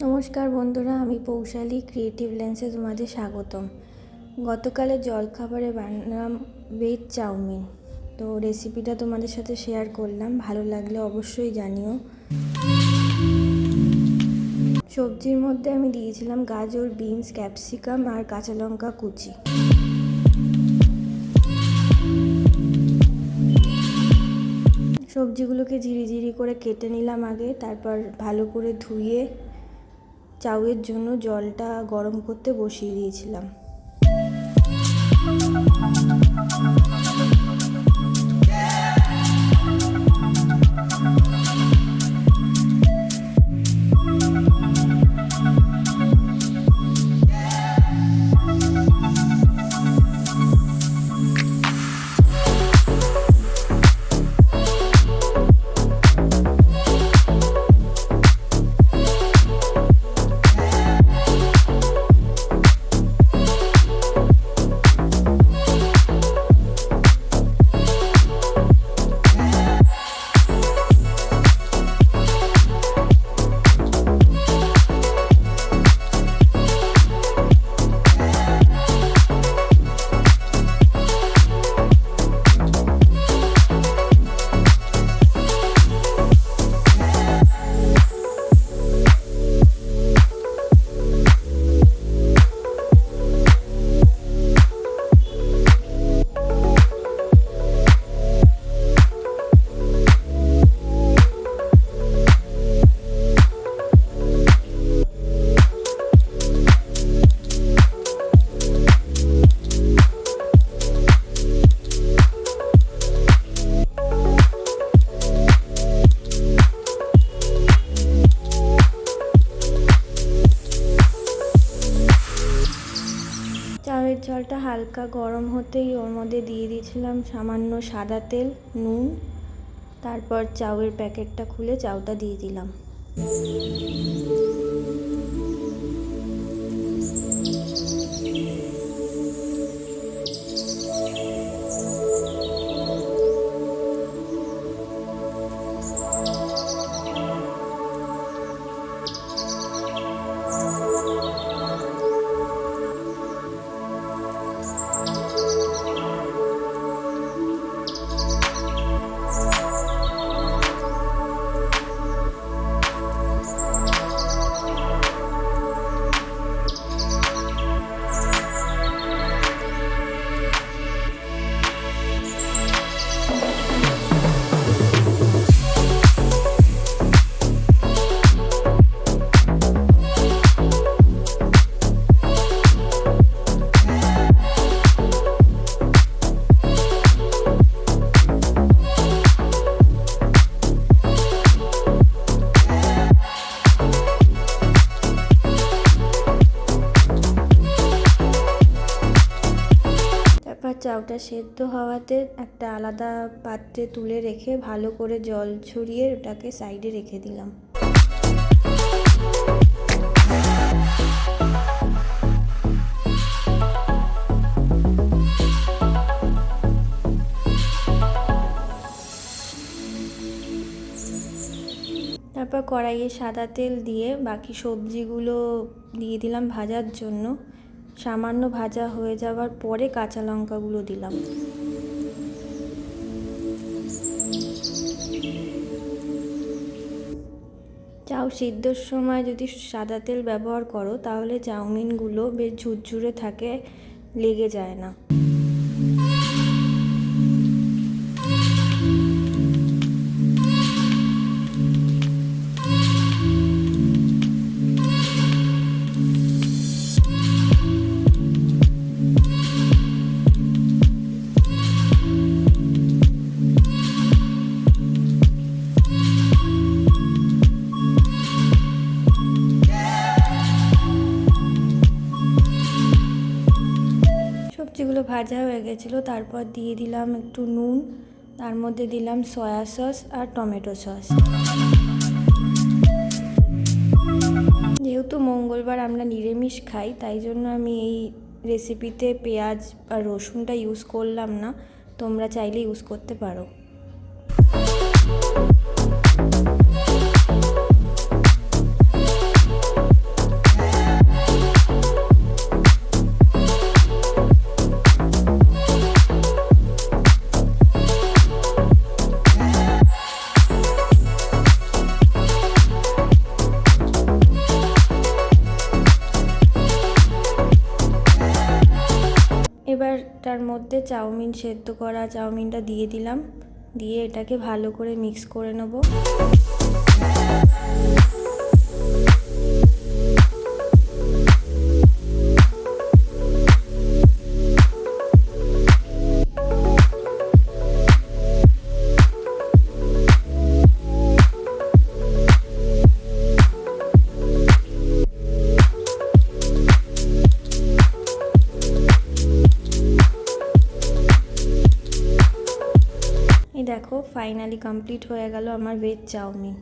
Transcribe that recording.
নমস্কার বন্ধুরা, আমি পৌশালী ক্রিয়েটিভ লেন্সে তোমাদের স্বাগতম। গতকালের জলখাবারে বানালাম ভেজ চাউমিন। তো রেসিপিটা তোমাদের সাথে শেয়ার করলাম, ভালো লাগলে অবশ্যই জানিও। সবজির মধ্যে আমি দিয়েছিলাম গাজর, বিনস, ক্যাপসিকাম আর কাঁচা লঙ্কা কুচি। সবজিগুলোকে ঝিরিঝিরি করে কেটে নিলাম আগে, তারপর ভালো করে ধুয়ে চাউয়ের জন্য জলটা গরম করতে বসিয়ে দিয়েছিলাম। চাউয়ের জলটা হালকা গরম হতেই ওর মধ্যে দিয়ে দিয়েছিলাম সামান্য সাদা তেল, নুন, তারপর চাউয়ের প্যাকেটটা খুলে চাউটা দিয়ে দিলাম। চাউটা সেদ্ধ হওয়াতে একটা আলাদা পাত্রে তুলে রেখে ভালো করে জল ছড়িয়ে ওটাকে সাইডে রেখে দিলাম। তারপর কড়াইয়ে সাদা তেল দিয়ে বাকি সবজিগুলো দিয়ে দিলাম ভাজার জন্য। সামান্য ভাজা হয়ে যাওয়ার পরে কাঁচা লঙ্কাগুলো দিলাম। চাউ সিদ্ধর সময় যদি সাদা তেল ব্যবহার করো তাহলে চাউমিনগুলো বেশ ঝুরঝুরে থাকে, লেগে যায় না। সবজিগুলো ভাজা হয়ে গেছিলো, তারপর দিয়ে দিলাম একটু নুন, তার মধ্যে দিলাম সয়া সস আর টমেটো সস। যেহেতু মঙ্গলবার আমরা নিরামিষ খাই, তাই জন্য আমি এই রেসিপিতে পেঁয়াজ আর রসুনটা ইউজ করলাম না, তোমরা চাইলে ইউজ করতে পারো। চাউমিন সেদ্ধ করা চাউমিনটা দিয়ে দিলাম, দিয়ে এটাকে ভালো করে মিক্স করে নেব। এই দেখো ফাইনালি কমপ্লিট হয়ে গেল আমার ভেজ চাউমিন।